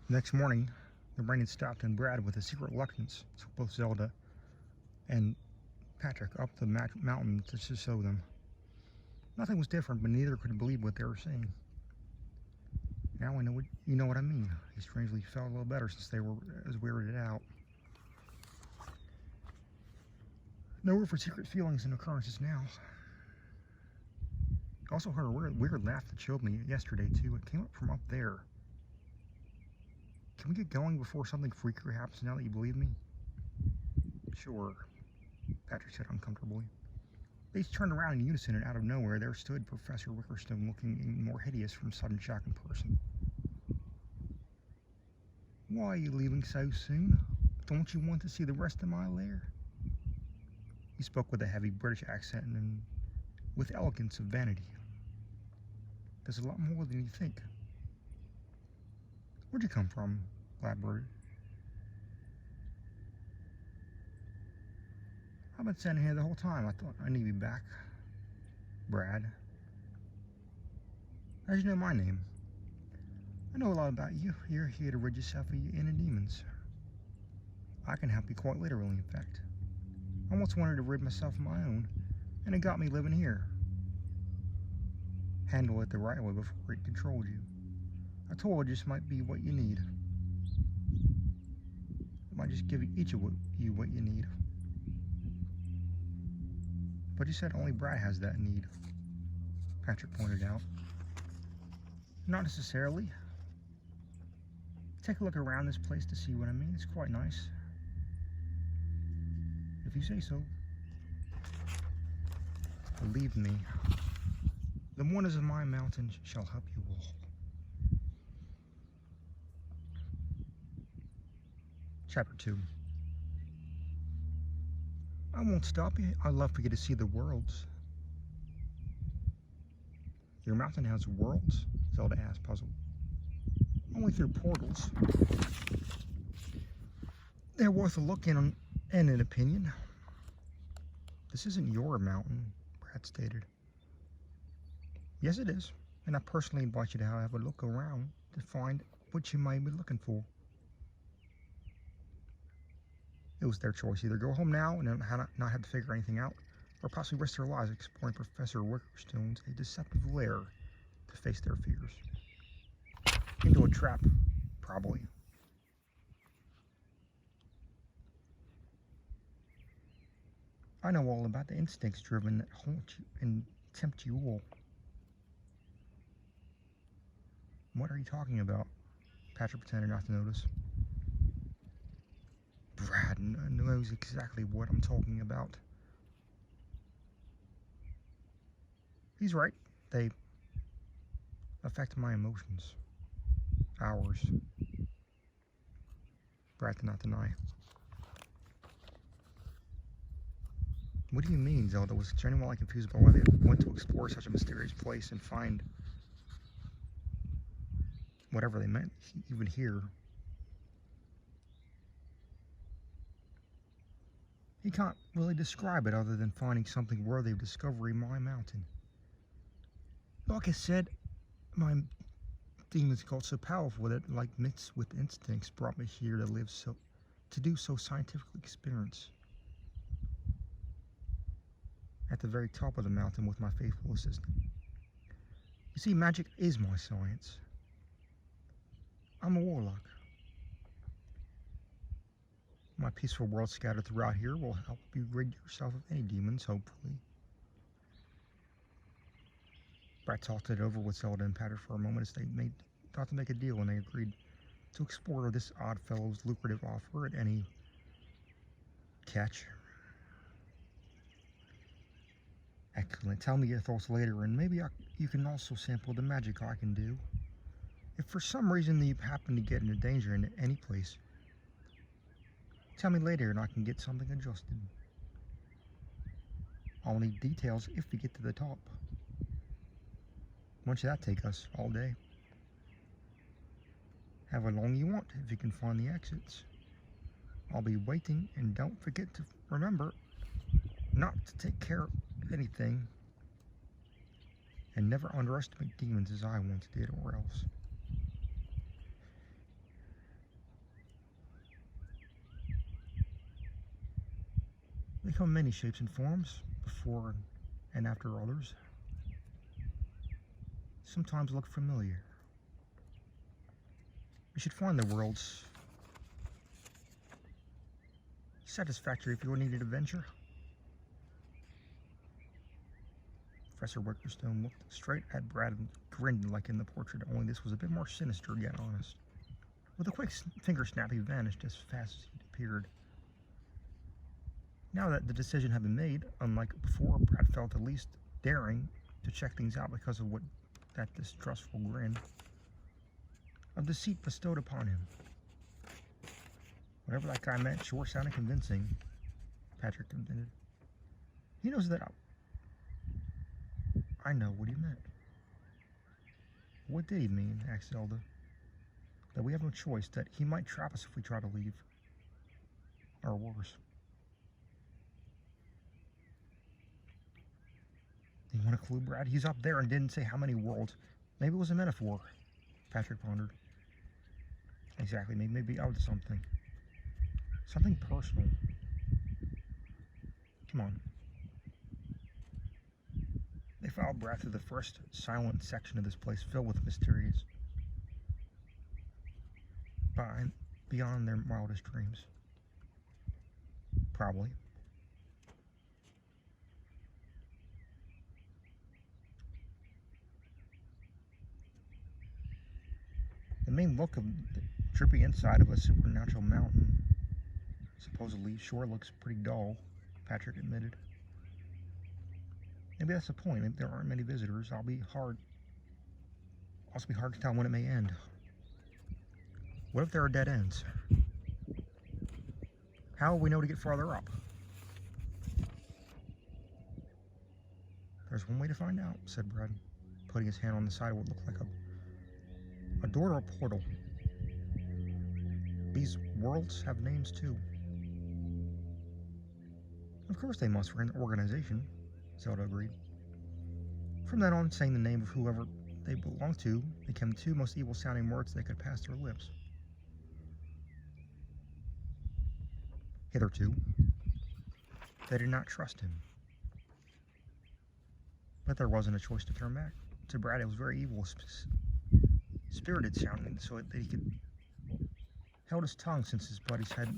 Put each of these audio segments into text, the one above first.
The next morning, the rain had stopped and Brad, with a secret reluctance, took both Zelda and Patrick up the mountain to show them. Nothing was different, but neither could believe what they were seeing. Now I know what you know what I mean. He strangely felt a little better since they were as weirded out. No room for secret feelings and occurrences now. I also heard a weird laugh that chilled me yesterday too. It came up from up there. Can we get going before something freakier happens now that you believe me? Sure, Patrick said uncomfortably. They each turned around in unison, and out of nowhere there stood Professor Wickerstone, looking even more hideous from sudden shock in person. Why are you leaving so soon? Don't you want to see the rest of my lair? He spoke with a heavy British accent and with elegance of vanity. There's a lot more than you think. Where'd you come from, Blackbird? I've been standing here the whole time. I thought I knew you back. Brad. How'd you know my name? I know a lot about you. You're here to rid yourself of your inner demons. I can help you quite literally, in fact. I once wanted to rid myself of my own, and it got me living here. Handle it the right way before it controlled you. I told you this might be what you need. It might just give each of you what you need. But you said only Brad has that need, Patrick pointed out. Not necessarily. Take a look around this place to see what I mean. It's quite nice. If you say so. Believe me, the wonders of my mountain shall help you all. Chapter 2. I won't stop you. I'd love for you to see the worlds. Your mountain has worlds? Zelda asked, puzzled. Only through portals. They're worth a look in and an opinion. This isn't your mountain, Brad stated. Yes, it is. And I personally invite you to have a look around to find what you might be looking for. It was their choice. Either go home now and not have to figure anything out, or possibly risk their lives exploring Professor Wickerstone's deceptive lair to face their fears. Into a trap, probably. I know all about the instincts driven that haunt you and tempt you all. What are you talking about? Patrick pretended not to notice. Brad knows exactly what I'm talking about. He's right. They affect my emotions. Ours. Brad did not deny. What do you mean? Zelda was genuinely confused about why they went to explore such a mysterious place and find whatever they meant even here. He can't really describe it other than finding something worthy of discovery in my mountain. Like I said, my demons got so powerful that, like myths with instincts, brought me here to do so scientific experience. At the very top of the mountain with my faithful assistant. You see, magic is my science. I'm a warlock. My peaceful world scattered throughout here will help you rid yourself of any demons, hopefully. Brad talked it over with Zelda and Patrick for a moment as they thought to make a deal, and they agreed to explore this odd fellow's lucrative offer at any catch. Excellent. Tell me your thoughts later, and maybe you can also sample the magic I can do. If for some reason you happen to get into danger in any place, tell me later and I can get something adjusted. I'll need details if we get to the top. How much did that take us? All day. However long you want, if you can find the exits. I'll be waiting, and don't forget to remember not to take care of anything, and never underestimate demons as I once did, or else. They come in many shapes and forms, before and after others. Sometimes look familiar. You should find the world's satisfactory if you needed adventure. Professor Wickerstone looked straight at Brad and grinned like in the portrait, only this was a bit more sinister yet honest. With a quick finger snap, he vanished as fast as he appeared. Now that the decision had been made, unlike before, Brad felt at least daring to check things out because of that distrustful grin of deceit bestowed upon him. Whatever that guy meant sure sounded convincing, Patrick admitted. He knows that I know what he meant. What did he mean? Asked Zelda. That we have no choice, that he might trap us if we try to leave. Or worse. You want a clue, Brad? He's up there and didn't say how many worlds. Maybe it was a metaphor, Patrick pondered. Exactly, maybe out to something. Something personal. Come on. They followed Brad through the first silent section of this place filled with mysteries. Beyond their wildest dreams. Probably. The main look of the drippy inside of a supernatural mountain, supposedly, sure looks pretty dull, Patrick admitted. Maybe that's the point. If there aren't many visitors, also be hard to tell when it may end. What if there are dead ends? How will we know to get farther up? There's one way to find out, said Brad, putting his hand on the side of what looked like a door or a portal. These worlds have names too. Of course they must. We're an organization, Zelda agreed. From then on, saying the name of whoever they belonged to became the two most evil-sounding words that could pass their lips. Hitherto, they did not trust him. But there wasn't a choice to turn back. To Brad, it was very evil, spirited sounding, so that he could held his tongue since his buddies had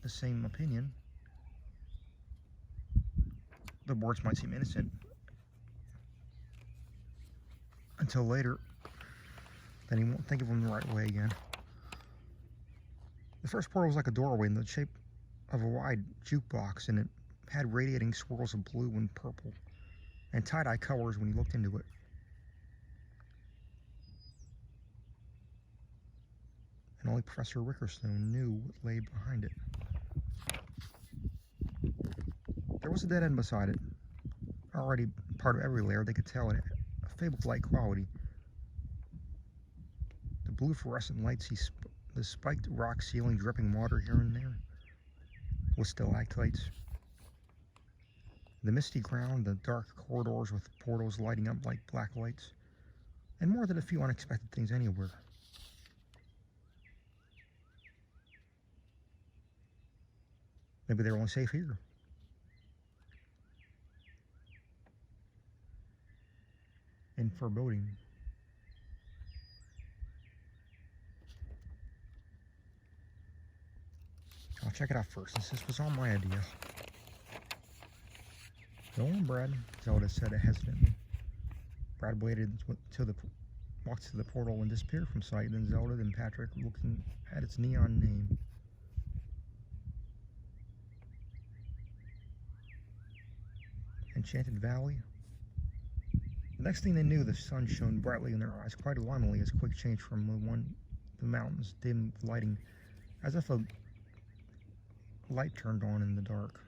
the same opinion. The words might seem innocent until later, then he won't think of them the right way again. The first portal was like a doorway in the shape of a wide jukebox, and it had radiating swirls of blue and purple and tie-dye colors when you looked into it. And only Professor Wickerstone knew what lay behind it. There was a dead end beside it. Already part of every lair, they could tell it had a fable-like quality. The blue fluorescent lights, the spiked rock ceiling dripping water here and there, with stalactites. The misty ground, the dark corridors with portals lighting up like black lights, and more than a few unexpected things anywhere. Maybe they're only safe here. And foreboding. I'll check it out first, since this was all my idea. Go on, Brad, Zelda said hesitantly. Brad waited till walked to the portal and disappeared from sight, then Zelda, then Patrick, looking at its neon name. Enchanted Valley. The next thing they knew, the sun shone brightly in their eyes, quite alarmingly, as quick changed from the mountains, dim lighting, as if a light turned on in the dark.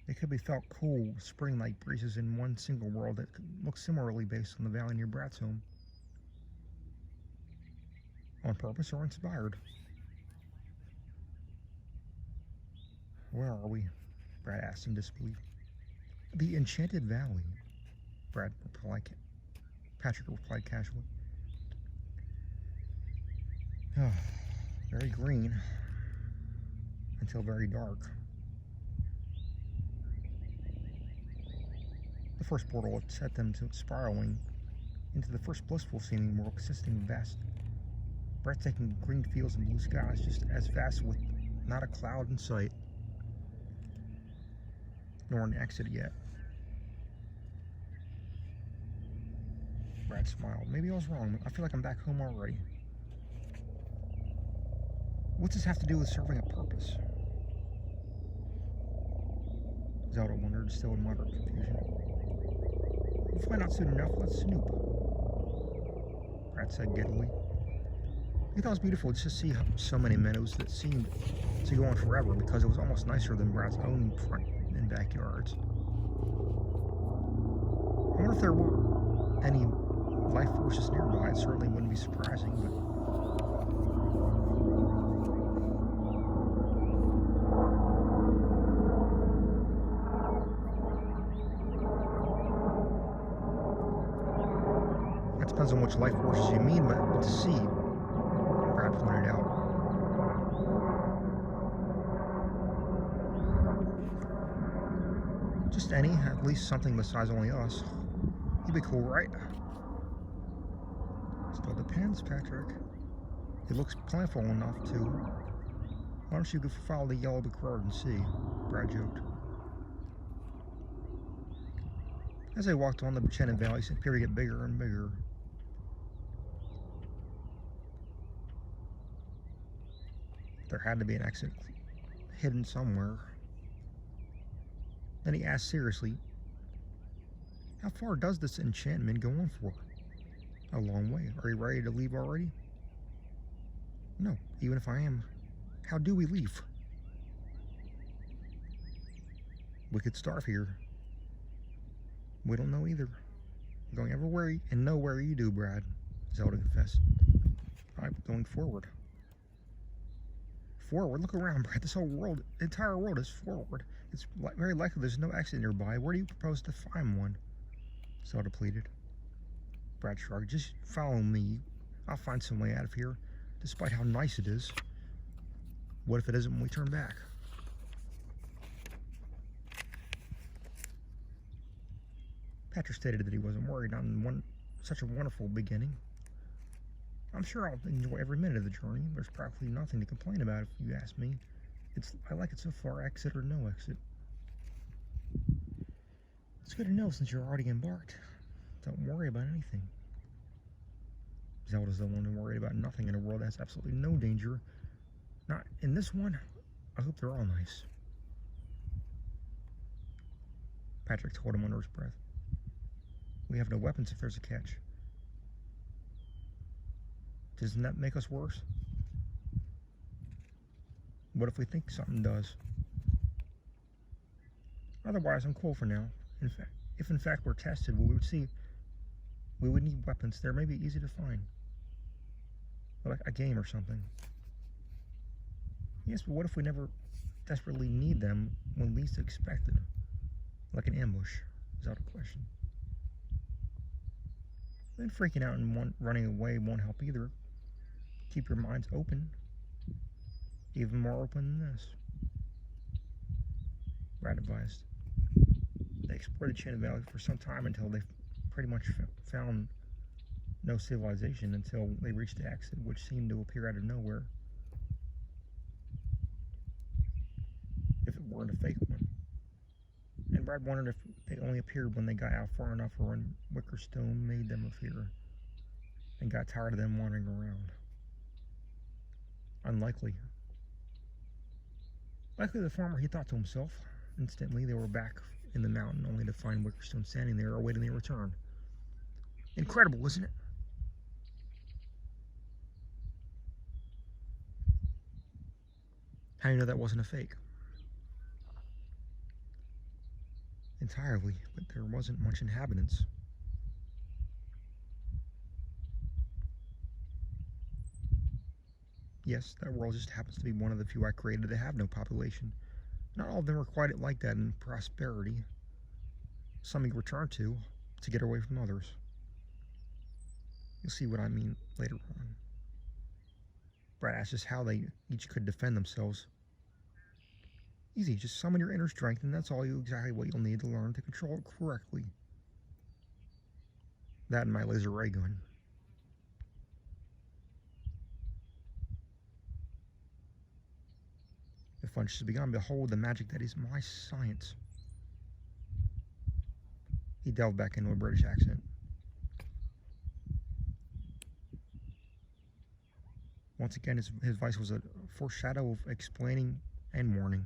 It could be felt cool, spring-like breezes in one single world that looked similarly based on the valley near Brad's home. On purpose or inspired? Where are we? Brad asked in disbelief. The Enchanted Valley, Patrick replied casually. Very green until very dark. The first portal had set them to spiraling into the first blissful seeming world consisting of vast, breathtaking green fields and blue skies, just as vast with not a cloud in sight, nor an exit yet. Brad smiled. Maybe I was wrong. I feel like I'm back home already. What's this have to do with serving a purpose? Zelda wondered, still in moderate confusion. We'll find out soon enough. Let's snoop, Brad said giddily. He thought it was beautiful just to see so many meadows that seemed to go on forever, because it was almost nicer than Brad's own front and backyards. I wonder if there were any life forces nearby. It certainly wouldn't be surprising, but that depends on which life forces you mean, but to see, Brad pointed out. Just any, at least something besides only us. You'd be cool, right? Still depends, Patrick. It looks plentiful enough to. Why don't you go follow the yellow brick road and see? Brad joked. As they walked on, the Buchanan Valley appeared to get bigger and bigger. There had to be an exit hidden somewhere. Then he asked seriously, how far does this enchantment go on for? A long way. Are you ready to leave already? No, even if I am. How do we leave? We could starve here. We don't know either. I'm going everywhere and nowhere you do, Brad, Zelda confessed. I'm going forward. Forward? Look around, Brad. This whole world, the entire world is forward. It's very likely there's no exit nearby. Where do you propose to find one? Zelda pleaded. Brad shrugged. Just follow me. I'll find some way out of here, despite how nice it is. What if it isn't when we turn back? Patrick stated that he wasn't worried on such a wonderful beginning. I'm sure I'll enjoy every minute of the journey. There's practically nothing to complain about if you ask me. I like it so far, exit or no exit. It's good to know since you're already embarked. Don't worry about anything. Zelda's the one who worried about nothing in a world that has absolutely no danger. Not in this one. I hope they're all nice. Patrick told him under his breath. We have no weapons if there's a catch. Doesn't that make us worse? What if we think something does? Otherwise, I'm cool for now. If in fact we're tested, we would need weapons. They may be easy to find. Like a game or something. Yes, but what if we never desperately need them when least expected? Like an ambush? Is that a question? Then freaking out and running away won't help either. Keep your minds open. Even more open than this. Brad advised. They explored the Buchanan Valley for some time until they pretty much found no civilization until they reached the exit, which seemed to appear out of nowhere. If it weren't a fake one. And Brad wondered if they only appeared when they got out far enough or when Wickerstone made them appear and got tired of them wandering around. Unlikely. Likely the farmer, he thought to himself. Instantly, they were back in the mountain, only to find Wickerstone standing there awaiting their return. Incredible, isn't it? How do you know that wasn't a fake? Entirely, but there wasn't much inhabitants. Yes, that world just happens to be one of the few I created that have no population. Not all of them are quite like that in prosperity. Some you return to get away from others. You'll see what I mean later on. Brad asked us how they each could defend themselves. Easy, just summon your inner strength, and that's exactly what you'll need to learn to control it correctly. That and my laser ray gun. The fun has begun. Behold the magic that is my science. He delved back into a British accent. Once again, his voice was a foreshadow of explaining and warning.